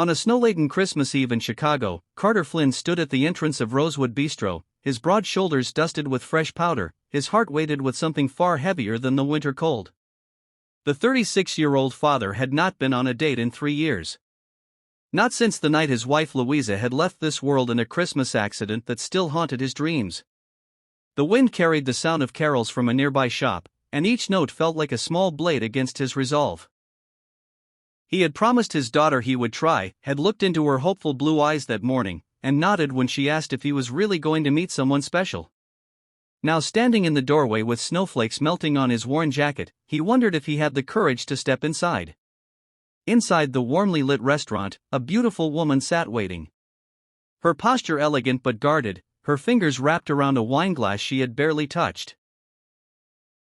On a snow-laden Christmas Eve in Chicago, Carter Flynn stood at the entrance of Rosewood Bistro, his broad shoulders dusted with fresh powder, his heart weighted with something far heavier than the winter cold. The 36-year-old father had not been on a date in 3 years. Not since the night his wife Louisa had left this world in a Christmas accident that still haunted his dreams. The wind carried the sound of carols from a nearby shop, and each note felt like a small blade against his resolve. He had promised his daughter he would try, had looked into her hopeful blue eyes that morning, and nodded when she asked if he was really going to meet someone special. Now standing in the doorway with snowflakes melting on his worn jacket, he wondered if he had the courage to step inside. Inside the warmly lit restaurant, a beautiful woman sat waiting. Her posture elegant but guarded, her fingers wrapped around a wineglass she had barely touched.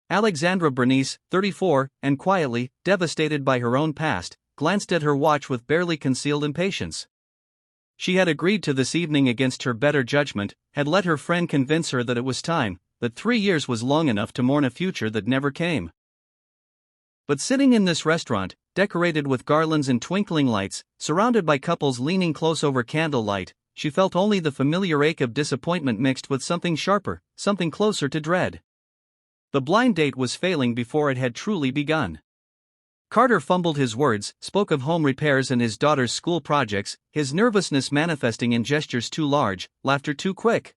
Alexandra Bernice, 34, and quietly, devastated by her own past, glanced at her watch with barely concealed impatience. She had agreed to this evening against her better judgment, had let her friend convince her that it was time, that 3 years was long enough to mourn a future that never came. But sitting in this restaurant, decorated with garlands and twinkling lights, surrounded by couples leaning close over candlelight, she felt only the familiar ache of disappointment mixed with something sharper, something closer to dread. The blind date was failing before it had truly begun. Carter fumbled his words, spoke of home repairs and his daughter's school projects, his nervousness manifesting in gestures too large, laughter too quick.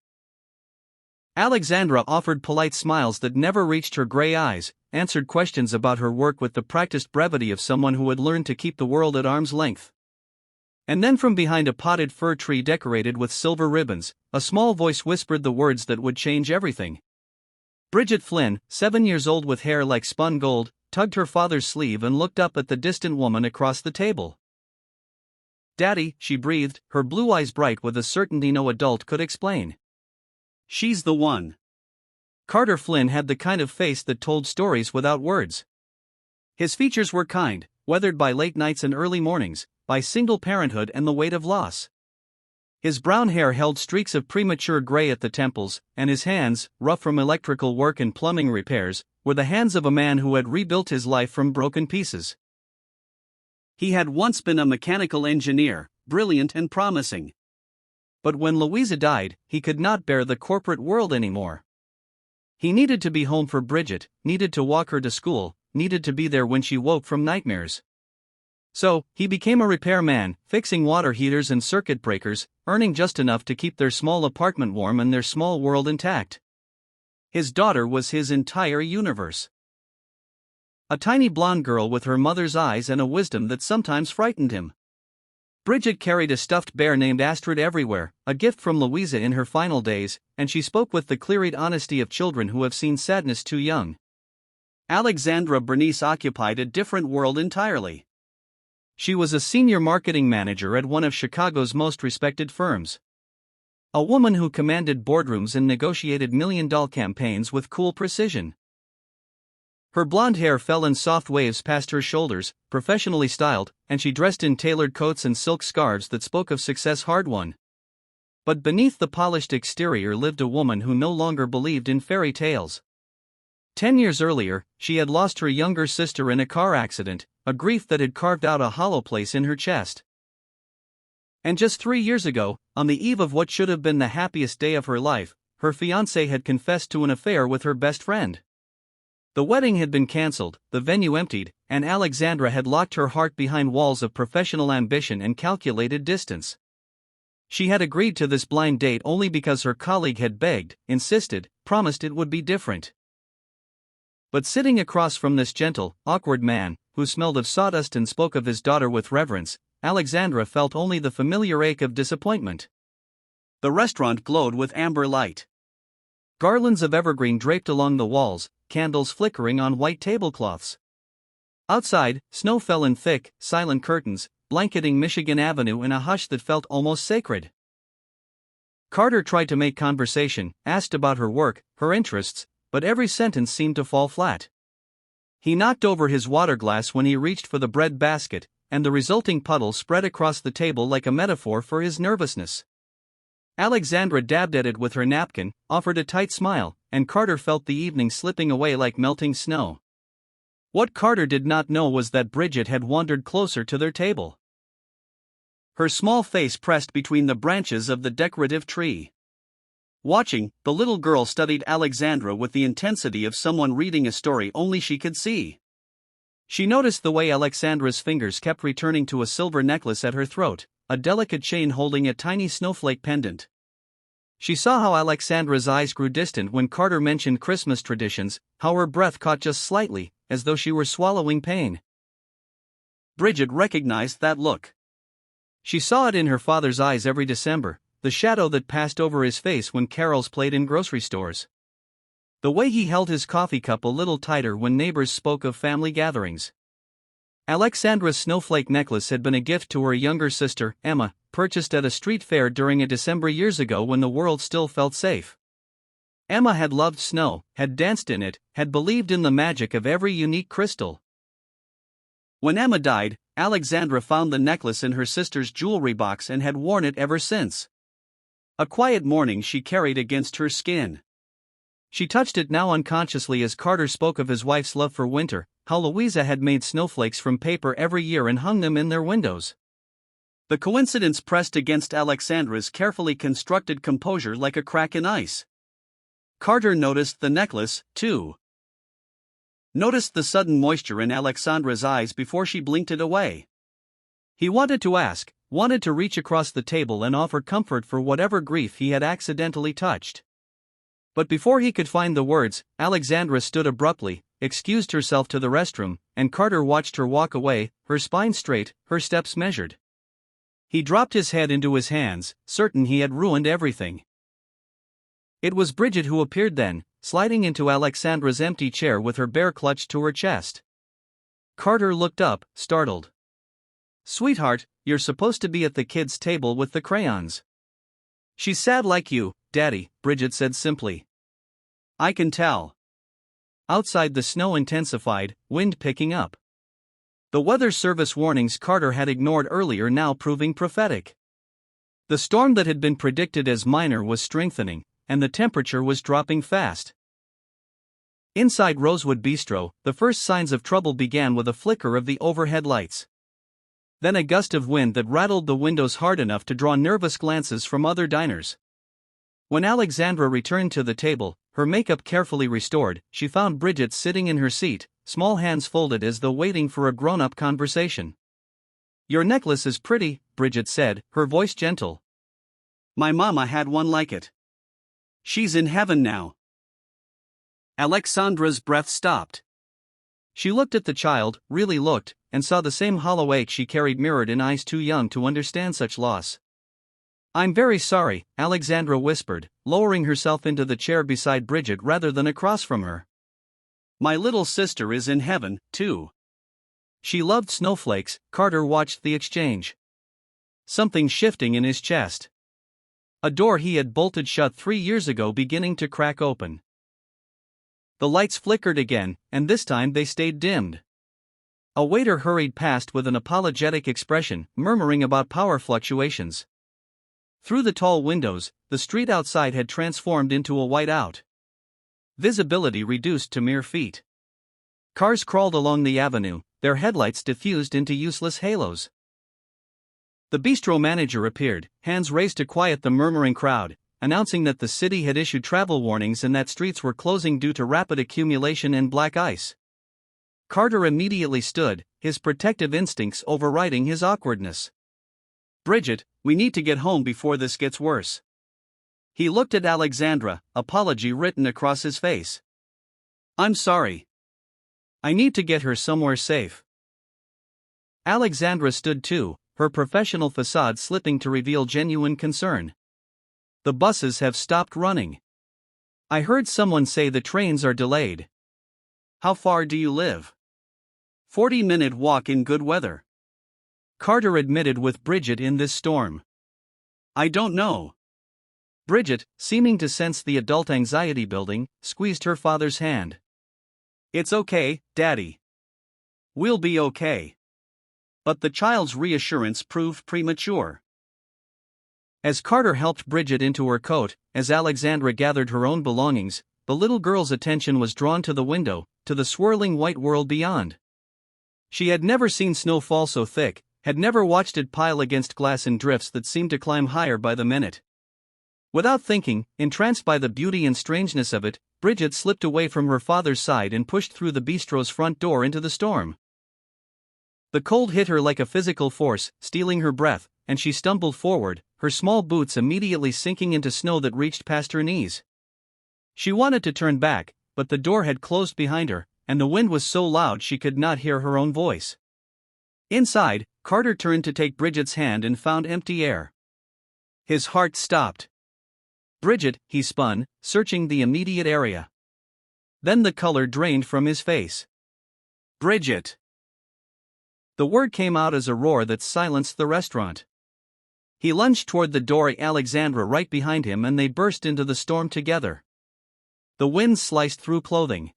Alexandra offered polite smiles that never reached her gray eyes, answered questions about her work with the practiced brevity of someone who had learned to keep the world at arm's length. And then from behind a potted fir tree decorated with silver ribbons, a small voice whispered the words that would change everything. Bridget Flynn, 7 years old with hair like spun gold, tugged her father's sleeve and looked up at the distant woman across the table. "Daddy," she breathed, her blue eyes bright with a certainty no adult could explain. "She's the one." Carter Flynn had the kind of face that told stories without words. His features were kind, weathered by late nights and early mornings, by single parenthood and the weight of loss. His brown hair held streaks of premature gray at the temples, and his hands, rough from electrical work and plumbing repairs, were the hands of a man who had rebuilt his life from broken pieces. He had once been a mechanical engineer, brilliant and promising. But when Louisa died, he could not bear the corporate world anymore. He needed to be home for Bridget, needed to walk her to school, needed to be there when she woke from nightmares. So, he became a repairman, fixing water heaters and circuit breakers, earning just enough to keep their small apartment warm and their small world intact. His daughter was his entire universe. A tiny blonde girl with her mother's eyes and a wisdom that sometimes frightened him. Bridget carried a stuffed bear named Astrid everywhere, a gift from Louisa in her final days, and she spoke with the clear-eyed honesty of children who have seen sadness too young. Alexandra Bernice occupied a different world entirely. She was a senior marketing manager at one of Chicago's most respected firms. A woman who commanded boardrooms and negotiated million-dollar campaigns with cool precision. Her blonde hair fell in soft waves past her shoulders, professionally styled, and she dressed in tailored coats and silk scarves that spoke of success hard-won. But beneath the polished exterior lived a woman who no longer believed in fairy tales. 10 years earlier, she had lost her younger sister in a car accident, a grief that had carved out a hollow place in her chest. And just 3 years ago, on the eve of what should have been the happiest day of her life, her fiancé had confessed to an affair with her best friend. The wedding had been cancelled, the venue emptied, and Alexandra had locked her heart behind walls of professional ambition and calculated distance. She had agreed to this blind date only because her colleague had begged, insisted, promised it would be different. But sitting across from this gentle, awkward man, who smelled of sawdust and spoke of his daughter with reverence, Alexandra felt only the familiar ache of disappointment. The restaurant glowed with amber light. Garlands of evergreen draped along the walls, candles flickering on white tablecloths. Outside, snow fell in thick, silent curtains, blanketing Michigan Avenue in a hush that felt almost sacred. Carter tried to make conversation, asked about her work, her interests, but every sentence seemed to fall flat. He knocked over his water glass when he reached for the bread basket, and the resulting puddle spread across the table like a metaphor for his nervousness. Alexandra dabbed at it with her napkin, offered a tight smile, and Carter felt the evening slipping away like melting snow. What Carter did not know was that Bridget had wandered closer to their table. her small face pressed between the branches of the decorative tree. Watching, the little girl studied Alexandra with the intensity of someone reading a story only she could see. She noticed the way Alexandra's fingers kept returning to a silver necklace at her throat, a delicate chain holding a tiny snowflake pendant. She saw how Alexandra's eyes grew distant when Carter mentioned Christmas traditions, how her breath caught just slightly, as though she were swallowing pain. Bridget recognized that look. She saw it in her father's eyes every December, the shadow that passed over his face when carols played in grocery stores. The way he held his coffee cup a little tighter when neighbors spoke of family gatherings. Alexandra's snowflake necklace had been a gift to her younger sister, Emma, purchased at a street fair during a December years ago when the world still felt safe. Emma had loved snow, had danced in it, had believed in the magic of every unique crystal. When Emma died, Alexandra found the necklace in her sister's jewelry box and had worn it ever since. A quiet mourning she carried against her skin. She touched it now unconsciously as Carter spoke of his wife's love for winter, how Louisa had made snowflakes from paper every year and hung them in their windows. The coincidence pressed against Alexandra's carefully constructed composure like a crack in ice. Carter noticed the necklace, too. Noticed the sudden moisture in Alexandra's eyes before she blinked it away. He wanted to ask, wanted to reach across the table and offer comfort for whatever grief he had accidentally touched. But before he could find the words, Alexandra stood abruptly, excused herself to the restroom, and Carter watched her walk away, her spine straight, her steps measured. He dropped his head into his hands, certain he had ruined everything. It was Bridget who appeared then, sliding into Alexandra's empty chair with her bear clutched to her chest. Carter looked up, startled. "Sweetheart, you're supposed to be at the kids' table with the crayons." "She's sad like you, Daddy," Bridget said simply. "I can tell." Outside the snow intensified, wind picking up. The weather service warnings Carter had ignored earlier now proving prophetic. The storm that had been predicted as minor was strengthening, and the temperature was dropping fast. Inside Rosewood Bistro, the first signs of trouble began with a flicker of the overhead lights. Then a gust of wind that rattled the windows hard enough to draw nervous glances from other diners. When Alexandra returned to the table, her makeup carefully restored, she found Bridget sitting in her seat, small hands folded as though waiting for a grown-up conversation. "Your necklace is pretty," Bridget said, her voice gentle. "My mama had one like it. She's in heaven now." Alexandra's breath stopped. She looked at the child, really looked, and saw the same hollow ache she carried mirrored in eyes too young to understand such loss. "I'm very sorry," Alexandra whispered, lowering herself into the chair beside Bridget rather than across from her. "My little sister is in heaven, too." She loved snowflakes. Carter watched the exchange. Something shifting in his chest. A door he had bolted shut 3 years ago beginning to crack open. The lights flickered again, and this time they stayed dimmed. A waiter hurried past with an apologetic expression, murmuring about power fluctuations. Through the tall windows, the street outside had transformed into a whiteout. Visibility reduced to mere feet. Cars crawled along the avenue, their headlights diffused into useless halos. The bistro manager appeared, hands raised to quiet the murmuring crowd, announcing that the city had issued travel warnings and that streets were closing due to rapid accumulation and black ice. Carter immediately stood, his protective instincts overriding his awkwardness. "Bridget, we need to get home before this gets worse." He looked at Alexandra, apology written across his face. "I'm sorry. I need to get her somewhere safe." Alexandra stood too, her professional facade slipping to reveal genuine concern. "The buses have stopped running. I heard someone say the trains are delayed." "How far do you live?" 40-minute walk in good weather." Carter admitted with Bridget in this storm. "I don't know." Bridget, seeming to sense the adult anxiety building, squeezed her father's hand. "It's okay, Daddy. We'll be okay." But the child's reassurance proved premature. As Carter helped Bridget into her coat, as Alexandra gathered her own belongings, the little girl's attention was drawn to the window, to the swirling white world beyond. She had never seen snow fall so thick, had never watched it pile against glass in drifts that seemed to climb higher by the minute. Without thinking, entranced by the beauty and strangeness of it, Bridget slipped away from her father's side and pushed through the bistro's front door into the storm. The cold hit her like a physical force, stealing her breath, and she stumbled forward, her small boots immediately sinking into snow that reached past her knees. She wanted to turn back, but the door had closed behind her, and the wind was so loud she could not hear her own voice. Inside, Carter turned to take Bridget's hand and found empty air. His heart stopped. "Bridget," he spun, searching the immediate area. Then the color drained from his face. "Bridget!" The word came out as a roar that silenced the restaurant. He lunged toward the door, Alexandra right behind him, and they burst into the storm together. The wind sliced through clothing.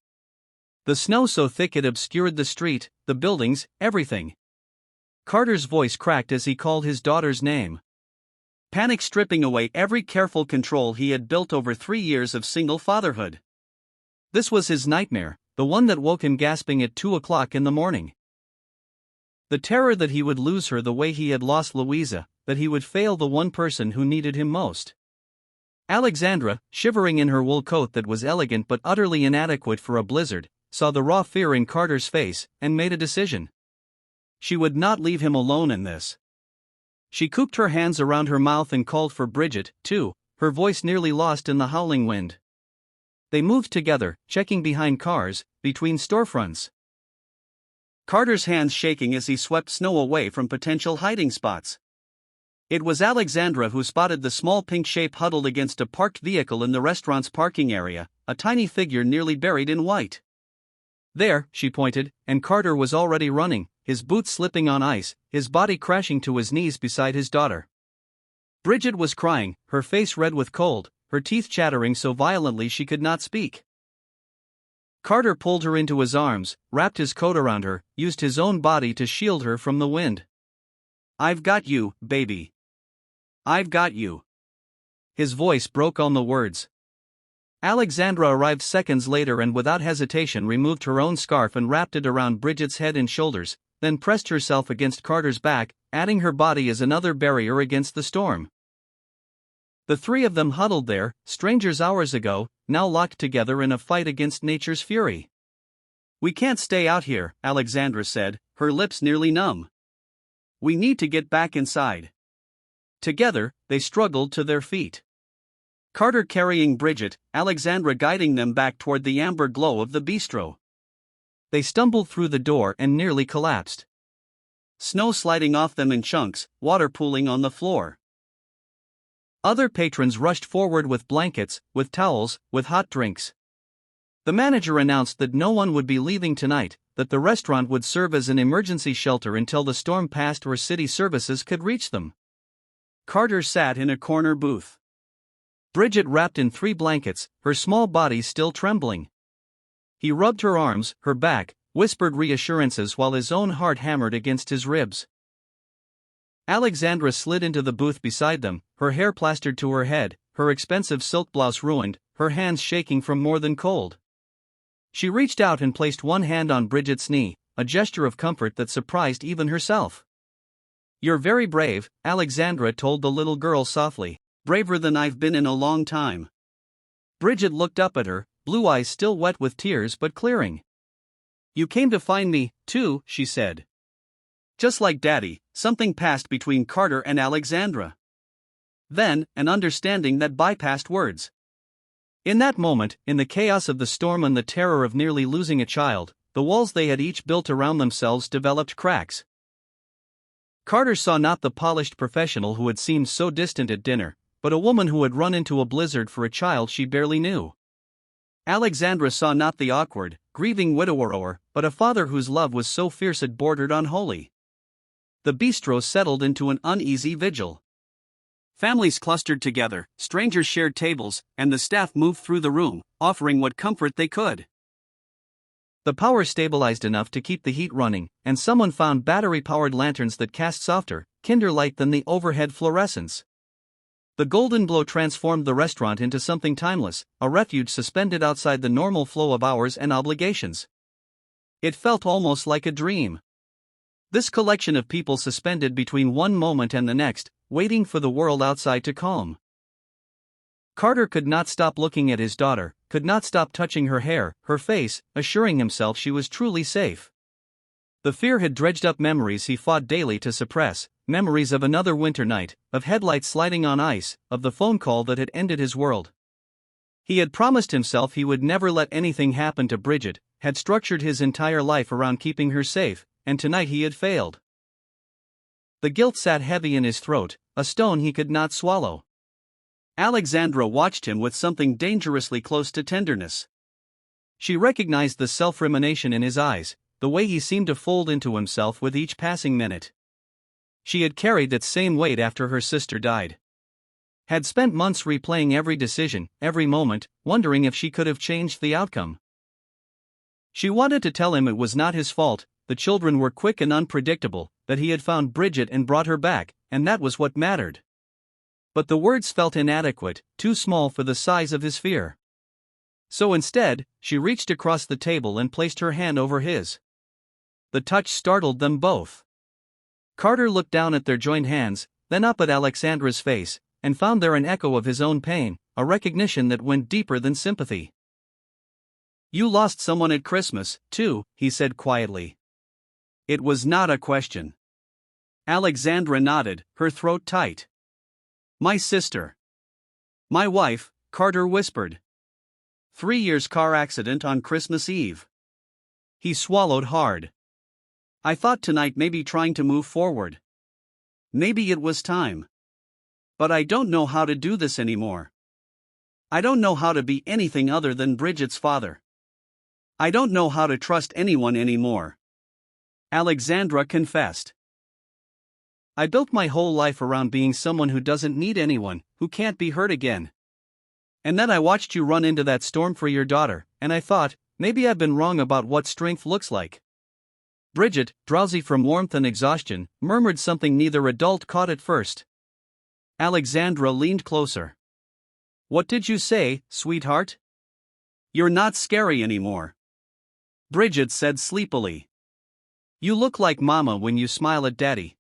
The snow so thick it obscured the street, the buildings, everything. Carter's voice cracked as he called his daughter's name. Panic stripping away every careful control he had built over 3 years of single fatherhood. This was his nightmare, the one that woke him gasping at 2 o'clock in the morning. The terror that he would lose her the way he had lost Louisa, that he would fail the one person who needed him most. Alexandra, shivering in her wool coat that was elegant but utterly inadequate for a blizzard, saw the raw fear in Carter's face, and made a decision. She would not leave him alone in this. She cooped her hands around her mouth and called for Bridget, too, her voice nearly lost in the howling wind. They moved together, checking behind cars, between storefronts. Carter's hands shaking as he swept snow away from potential hiding spots. It was Alexandra who spotted the small pink shape huddled against a parked vehicle in the restaurant's parking area, a tiny figure nearly buried in white. "There," she pointed, and Carter was already running, his boots slipping on ice, his body crashing to his knees beside his daughter. Bridget was crying, her face red with cold, her teeth chattering so violently she could not speak. Carter pulled her into his arms, wrapped his coat around her, used his own body to shield her from the wind. "I've got you, baby. I've got you." His voice broke on the words. Alexandra arrived seconds later and without hesitation removed her own scarf and wrapped it around Bridget's head and shoulders, then pressed herself against Carter's back, adding her body as another barrier against the storm. The three of them huddled there, strangers hours ago, now locked together in a fight against nature's fury. "We can't stay out here," Alexandra said, her lips nearly numb. "We need to get back inside." Together, they struggled to their feet. Carter carrying Bridget, Alexandra guiding them back toward the amber glow of the bistro. They stumbled through the door and nearly collapsed. Snow sliding off them in chunks, water pooling on the floor. Other patrons rushed forward with blankets, with towels, with hot drinks. The manager announced that no one would be leaving tonight, that the restaurant would serve as an emergency shelter until the storm passed or city services could reach them. Carter sat in a corner booth. Bridget wrapped in 3 blankets, her small body still trembling. He rubbed her arms, her back, whispered reassurances while his own heart hammered against his ribs. Alexandra slid into the booth beside them, her hair plastered to her head, her expensive silk blouse ruined, her hands shaking from more than cold. She reached out and placed one hand on Bridget's knee, a gesture of comfort that surprised even herself. "You're very brave," Alexandra told the little girl softly, "braver than I've been in a long time." Bridget looked up at her, blue eyes still wet with tears but clearing. "You came to find me, too," she said. Just like Daddy, something passed between Carter and Alexandra. Then, an understanding that bypassed words. In that moment, in the chaos of the storm and the terror of nearly losing a child, the walls they had each built around themselves developed cracks. Carter saw not the polished professional who had seemed so distant at dinner, but a woman who had run into a blizzard for a child she barely knew. Alexandra saw not the awkward, grieving widower, but a father whose love was so fierce it bordered on holy. The bistro settled into an uneasy vigil. Families clustered together, strangers shared tables, and the staff moved through the room, offering what comfort they could. The power stabilized enough to keep the heat running, and someone found battery-powered lanterns that cast softer, kinder light than the overhead fluorescence. The golden glow transformed the restaurant into something timeless, a refuge suspended outside the normal flow of hours and obligations. It felt almost like a dream. This collection of people suspended between one moment and the next, waiting for the world outside to calm. Carter could not stop looking at his daughter, could not stop touching her hair, her face, assuring himself she was truly safe. The fear had dredged up memories he fought daily to suppress, memories of another winter night, of headlights sliding on ice, of the phone call that had ended his world. He had promised himself he would never let anything happen to Bridget, had structured his entire life around keeping her safe, and tonight he had failed. The guilt sat heavy in his throat, a stone he could not swallow. Alexandra watched him with something dangerously close to tenderness. She recognized the self-remination in his eyes, the way he seemed to fold into himself with each passing minute. She had carried that same weight after her sister died. Had spent months replaying every decision, every moment, wondering if she could have changed the outcome. She wanted to tell him it was not his fault, the children were quick and unpredictable, that he had found Bridget and brought her back, and that was what mattered. But the words felt inadequate, too small for the size of his fear. So instead, she reached across the table and placed her hand over his. The touch startled them both. Carter looked down at their joined hands, then up at Alexandra's face, and found there an echo of his own pain, a recognition that went deeper than sympathy. "You lost someone at Christmas, too," he said quietly. It was not a question. Alexandra nodded, her throat tight. "My sister. My wife," Carter whispered. 3 years car accident on Christmas Eve." He swallowed hard. "I thought tonight maybe trying to move forward. Maybe it was time. But I don't know how to do this anymore. I don't know how to be anything other than Bridget's father. I don't know how to trust anyone anymore." Alexandra confessed. "I built my whole life around being someone who doesn't need anyone, who can't be hurt again. And then I watched you run into that storm for your daughter, and I thought, maybe I've been wrong about what strength looks like." Bridget, drowsy from warmth and exhaustion, murmured something neither adult caught at first. Alexandra leaned closer. "What did you say, sweetheart?" "You're not scary anymore," Bridget said sleepily. "You look like Mama when you smile at Daddy."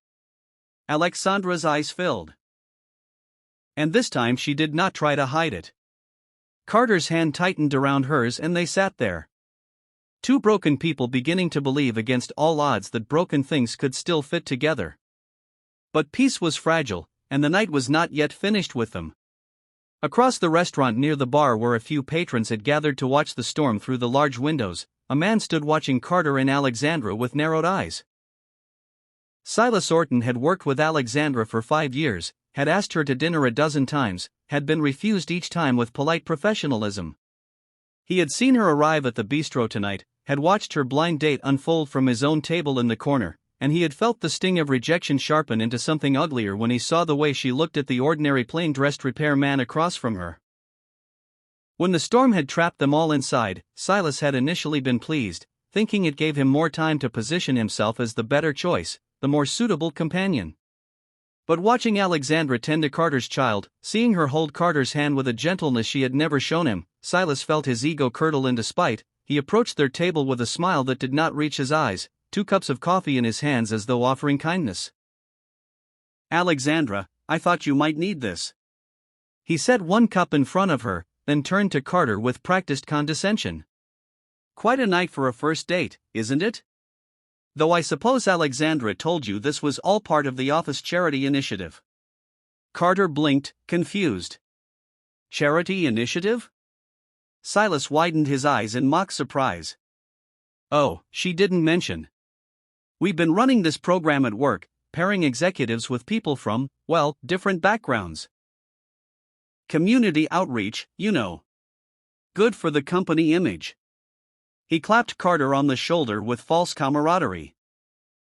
Alexandra's eyes filled. And this time she did not try to hide it. Carter's hand tightened around hers and they sat there. Two broken people beginning to believe against all odds that broken things could still fit together. But peace was fragile, and the night was not yet finished with them. Across the restaurant near the bar where a few patrons had gathered to watch the storm through the large windows, a man stood watching Carter and Alexandra with narrowed eyes. Silas Orton had worked with Alexandra for 5 years, had asked her to dinner a dozen times, had been refused each time with polite professionalism. He had seen her arrive at the bistro tonight, had watched her blind date unfold from his own table in the corner, and he had felt the sting of rejection sharpen into something uglier when he saw the way she looked at the ordinary plain-dressed repairman across from her. When the storm had trapped them all inside, Silas had initially been pleased, thinking it gave him more time to position himself as the better choice, the more suitable companion. But watching Alexandra tend to Carter's child, seeing her hold Carter's hand with a gentleness she had never shown him, Silas felt his ego curdle into spite. He approached their table with a smile that did not reach his eyes, 2 cups of coffee in his hands as though offering kindness. "Alexandra, I thought you might need this." He set 1 cup in front of her, then turned to Carter with practiced condescension. "Quite a night for a first date, isn't it? Though I suppose Alexandra told you this was all part of the office charity initiative." Carter blinked, confused. "Charity initiative?" Silas widened his eyes in mock surprise. "Oh, she didn't mention. We've been running this program at work, pairing executives with people from, well, different backgrounds. Community outreach, you know. Good for the company image." He clapped Carter on the shoulder with false camaraderie.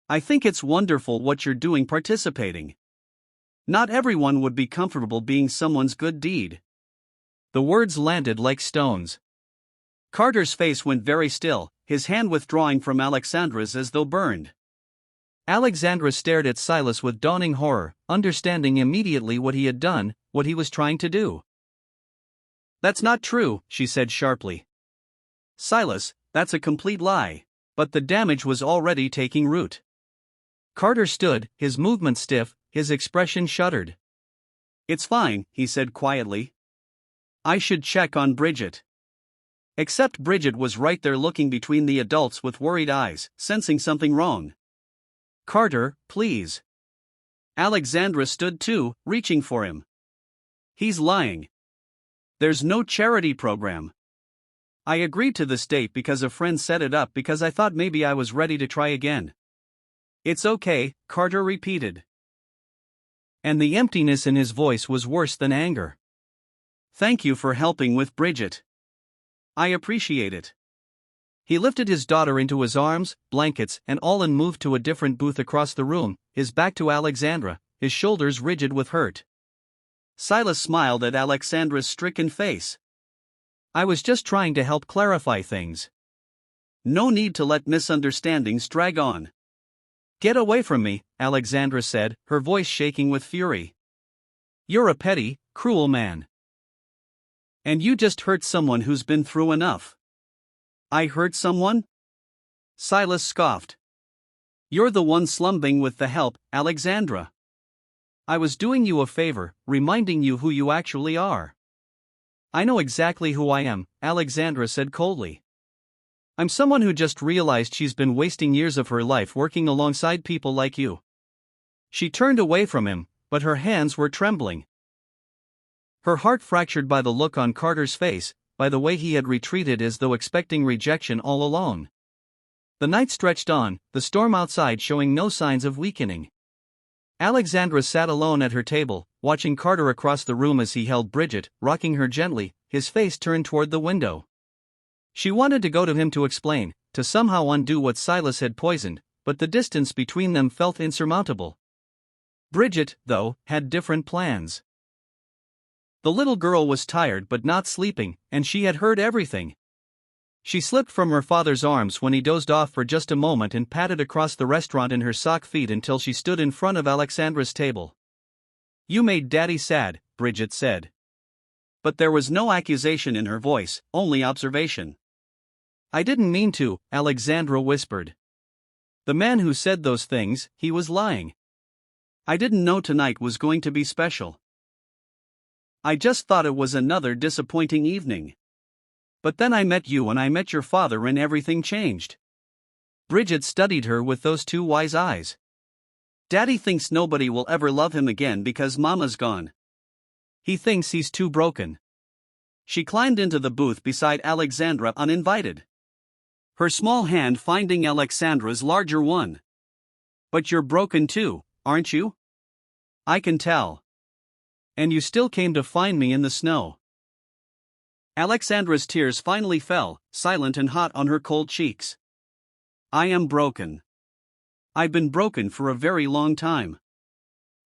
"I think it's wonderful what you're doing participating. Not everyone would be comfortable being someone's good deed." The words landed like stones. Carter's face went very still, his hand withdrawing from Alexandra's as though burned. Alexandra stared at Silas with dawning horror, understanding immediately what he had done, what he was trying to do. "That's not true," she said sharply. "Silas, that's a complete lie." But the damage was already taking root. Carter stood, his movement stiff, his expression shuttered. "It's fine," he said quietly. "I should check on Bridget." Except Bridget was right there looking between the adults with worried eyes, sensing something wrong. "Carter, please." Alexandra stood too, reaching for him. "He's lying. There's no charity program. I agreed to this date because a friend set it up because I thought maybe I was ready to try again." "It's okay," Carter repeated. And the emptiness in his voice was worse than anger. "Thank you for helping with Bridget. I appreciate it." He lifted his daughter into his arms, blankets, and all and moved to a different booth across the room, his back to Alexandra, his shoulders rigid with hurt. Silas smiled at Alexandra's stricken face. "I was just trying to help clarify things. No need to let misunderstandings drag on." "Get away from me," Alexandra said, her voice shaking with fury. "You're a petty, cruel man. And you just hurt someone who's been through enough." "I hurt someone?" Silas scoffed. "You're the one slumping with the help, Alexandra. I was doing you a favor, reminding you who you actually are." "I know exactly who I am," Alexandra said coldly. "I'm someone who just realized she's been wasting years of her life working alongside people like you." She turned away from him, but her hands were trembling. Her heart fractured by the look on Carter's face, by the way he had retreated as though expecting rejection all along. The night stretched on, the storm outside showing no signs of weakening. Alexandra sat alone at her table, watching Carter across the room as he held Bridget, rocking her gently, his face turned toward the window. She wanted to go to him to explain, to somehow undo what Silas had poisoned, but the distance between them felt insurmountable. Bridget, though, had different plans. The little girl was tired but not sleeping, and she had heard everything. She slipped from her father's arms when he dozed off for just a moment and padded across the restaurant in her sock feet until she stood in front of Alexandra's table. "You made Daddy sad," Bridget said. But there was no accusation in her voice, only observation. "I didn't mean to," Alexandra whispered. "The man who said those things, he was lying. I didn't know tonight was going to be special. I just thought it was another disappointing evening. But then I met you and I met your father and everything changed." Bridget studied her with those two wise eyes. "Daddy thinks nobody will ever love him again because Mama's gone. He thinks he's too broken." She climbed into the booth beside Alexandra uninvited. Her small hand finding Alexandra's larger one. "But you're broken too, aren't you? I can tell. And you still came to find me in the snow." Alexandra's tears finally fell, silent and hot on her cold cheeks. "I am broken. I've been broken for a very long time."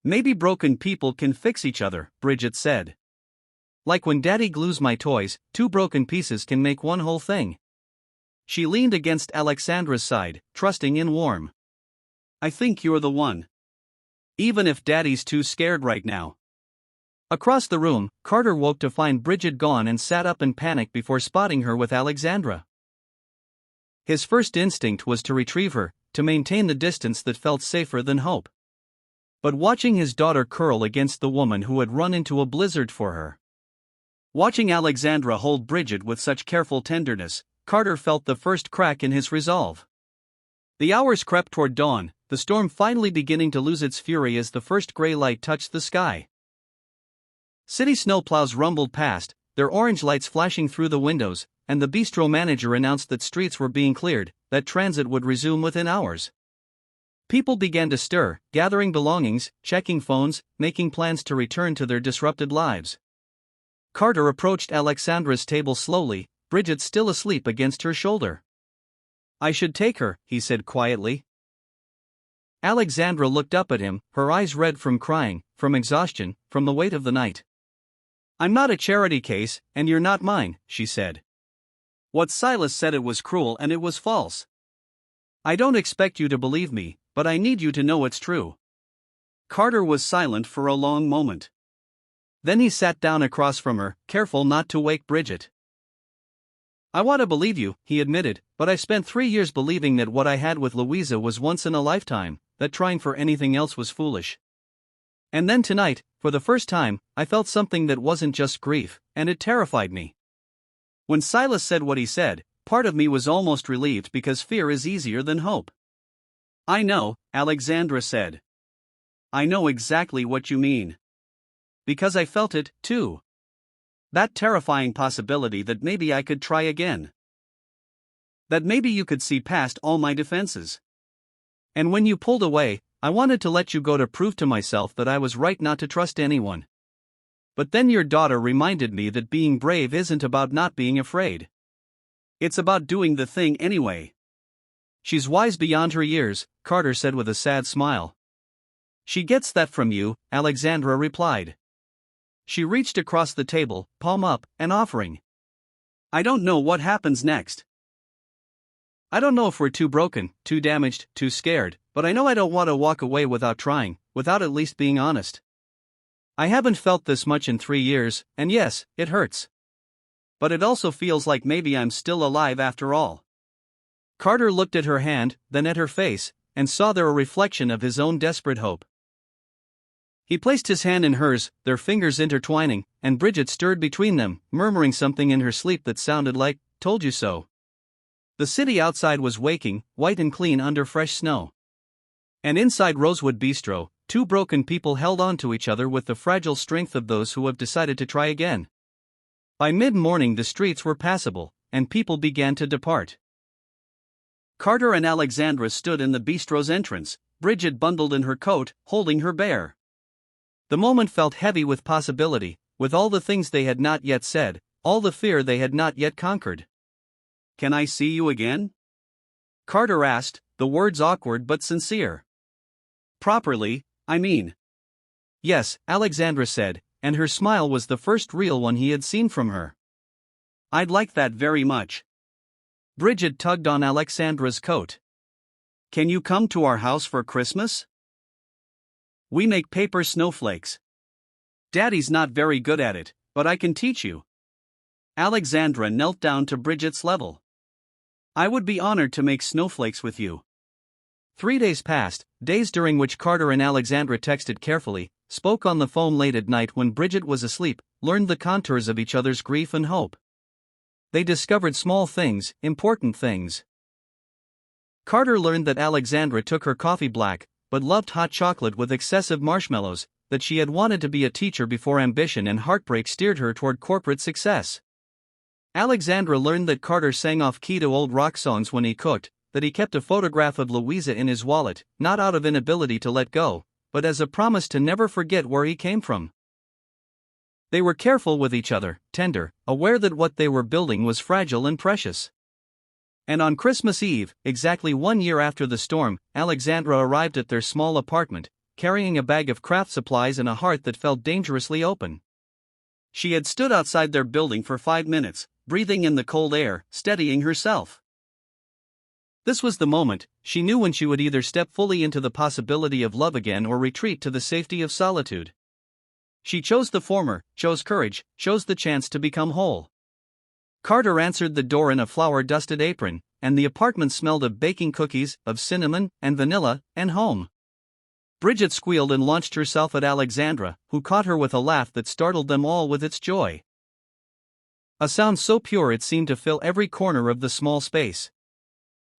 "Maybe broken people can fix each other," Bridget said. "Like when Daddy glues my toys, two broken pieces can make one whole thing." She leaned against Alexandra's side, trusting and warm. "I think you're the one. Even if Daddy's too scared right now." Across the room, Carter woke to find Bridget gone and sat up in panic before spotting her with Alexandra. His first instinct was to retrieve her, to maintain the distance that felt safer than hope. But watching his daughter curl against the woman who had run into a blizzard for her. Watching Alexandra hold Bridget with such careful tenderness, Carter felt the first crack in his resolve. The hours crept toward dawn, the storm finally beginning to lose its fury as the first gray light touched the sky. City snowplows rumbled past, their orange lights flashing through the windows, and the bistro manager announced that streets were being cleared, that transit would resume within hours. People began to stir, gathering belongings, checking phones, making plans to return to their disrupted lives. Carter approached Alexandra's table slowly, Bridget still asleep against her shoulder. "I should take her," he said quietly. Alexandra looked up at him, her eyes red from crying, from exhaustion, from the weight of the night. "I'm not a charity case, and you're not mine," she said. "What Silas said, it was cruel and it was false. I don't expect you to believe me, but I need you to know it's true." Carter was silent for a long moment. Then he sat down across from her, careful not to wake Bridget. "I want to believe you," he admitted, "but I spent 3 years believing that what I had with Louisa was once in a lifetime, that trying for anything else was foolish. And then tonight, for the first time, I felt something that wasn't just grief, and it terrified me. When Silas said what he said, part of me was almost relieved because fear is easier than hope. I know, Alexandra said. I know exactly what you mean. Because I felt it, too. That terrifying possibility that maybe I could try again. That maybe you could see past all my defenses. And when you pulled away, I wanted to let you go to prove to myself that I was right not to trust anyone. But then your daughter reminded me that being brave isn't about not being afraid. It's about doing the thing anyway. She's wise beyond her years, Carter said with a sad smile. She gets that from you, Alexandra replied. She reached across the table, palm up, and offering. I don't know what happens next. I don't know if we're too broken, too damaged, too scared, but I know I don't want to walk away without trying, without at least being honest. I haven't felt this much in 3 years, and yes, it hurts. But it also feels like maybe I'm still alive after all. Carter looked at her hand, then at her face, and saw there a reflection of his own desperate hope. He placed his hand in hers, their fingers intertwining, and Bridget stirred between them, murmuring something in her sleep that sounded like, "Told you so." The city outside was waking, white and clean under fresh snow. And inside Rosewood Bistro, two broken people held on to each other with the fragile strength of those who have decided to try again. By mid-morning the streets were passable, and people began to depart. Carter and Alexandra stood in the bistro's entrance, Bridget bundled in her coat, holding her bear. The moment felt heavy with possibility, with all the things they had not yet said, all the fear they had not yet conquered. "Can I see you again?" Carter asked, the words awkward but sincere. "Properly, I mean." "Yes," Alexandra said, and her smile was the first real one he had seen from her. "I'd like that very much." Bridget tugged on Alexandra's coat. "Can you come to our house for Christmas? We make paper snowflakes. Daddy's not very good at it, but I can teach you." Alexandra knelt down to Bridget's level. "I would be honored to make snowflakes with you." 3 days passed, days during which Carter and Alexandra texted carefully, spoke on the phone late at night when Bridget was asleep, learned the contours of each other's grief and hope. They discovered small things, important things. Carter learned that Alexandra took her coffee black, but loved hot chocolate with excessive marshmallows, that she had wanted to be a teacher before ambition and heartbreak steered her toward corporate success. Alexandra learned that Carter sang off-key to old rock songs when he cooked, that he kept a photograph of Louisa in his wallet, not out of inability to let go, but as a promise to never forget where he came from. They were careful with each other, tender, aware that what they were building was fragile and precious. And on Christmas Eve, exactly 1 year after the storm, Alexandra arrived at their small apartment, carrying a bag of craft supplies and a heart that felt dangerously open. She had stood outside their building for 5 minutes, breathing in the cold air, steadying herself. This was the moment, she knew, when she would either step fully into the possibility of love again or retreat to the safety of solitude. She chose the former, chose courage, chose the chance to become whole. Carter answered the door in a flour-dusted apron, and the apartment smelled of baking cookies, of cinnamon, and vanilla, and home. Bridget squealed and launched herself at Alexandra, who caught her with a laugh that startled them all with its joy. A sound so pure it seemed to fill every corner of the small space.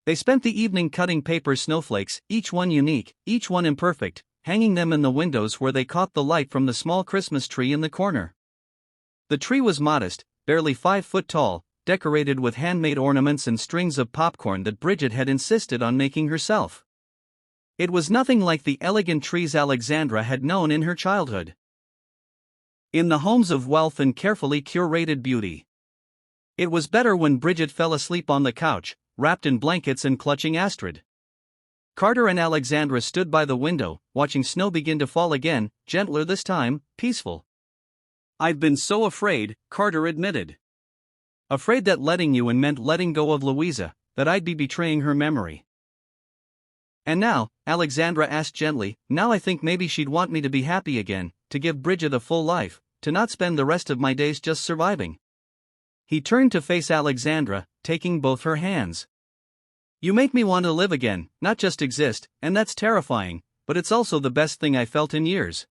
They spent the evening cutting paper snowflakes, each one unique, each one imperfect, hanging them in the windows where they caught the light from the small Christmas tree in the corner. The tree was modest, barely 5 foot tall, decorated with handmade ornaments and strings of popcorn that Bridget had insisted on making herself. It was nothing like the elegant trees Alexandra had known in her childhood. In the homes of wealth and carefully curated beauty. It was better when Bridget fell asleep on the couch, wrapped in blankets and clutching Astrid. Carter and Alexandra stood by the window, watching snow begin to fall again, gentler this time, peaceful. "I've been so afraid," Carter admitted. "Afraid that letting you in meant letting go of Louisa, that I'd be betraying her memory." "And now," Alexandra asked gently, "now I think maybe she'd want me to be happy again, to give Bridget a full life, to not spend the rest of my days just surviving." He turned to face Alexandra, taking both her hands. You make me want to live again, not just exist, and that's terrifying, but it's also the best thing I felt in years.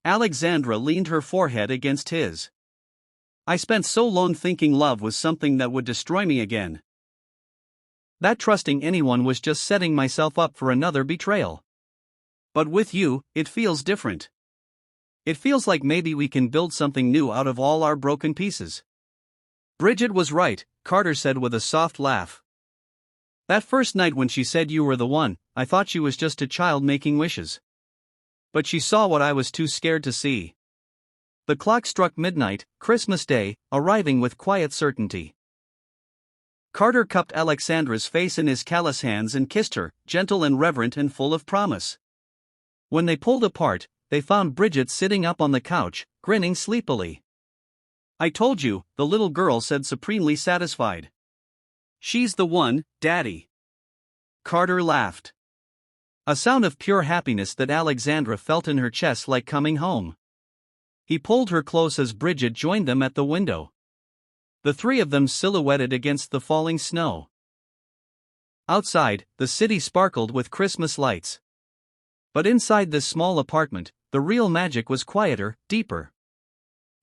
Alexandra leaned her forehead against his. I spent so long thinking love was something that would destroy me again. That trusting anyone was just setting myself up for another betrayal. But with you, it feels different. It feels like maybe we can build something new out of all our broken pieces. Bridget was right, Carter said with a soft laugh. That first night when she said you were the one, I thought she was just a child making wishes. But she saw what I was too scared to see. The clock struck midnight, Christmas Day, arriving with quiet certainty. Carter cupped Alexandra's face in his callous hands and kissed her, gentle and reverent and full of promise. When they pulled apart, they found Bridget sitting up on the couch, grinning sleepily. I told you, the little girl said, supremely satisfied. She's the one, Daddy. Carter laughed. A sound of pure happiness that Alexandra felt in her chest like coming home. He pulled her close as Bridget joined them at the window. The three of them silhouetted against the falling snow. Outside, the city sparkled with Christmas lights. But inside this small apartment, the real magic was quieter, deeper.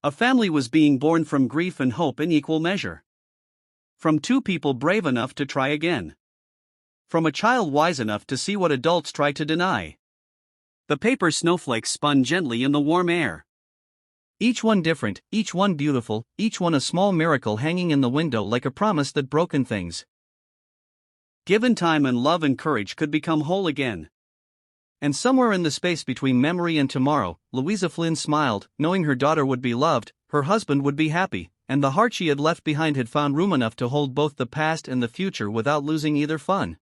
A family was being born from grief and hope in equal measure. From two people brave enough to try again. From a child wise enough to see what adults try to deny. The paper snowflakes spun gently in the warm air. Each one different, each one beautiful, each one a small miracle hanging in the window like a promise that broken things, given time and love and courage, could become whole again. And somewhere in the space between memory and tomorrow, Louisa Flynn smiled, knowing her daughter would be loved, her husband would be happy, and the heart she had left behind had found room enough to hold both the past and the future without losing either fun.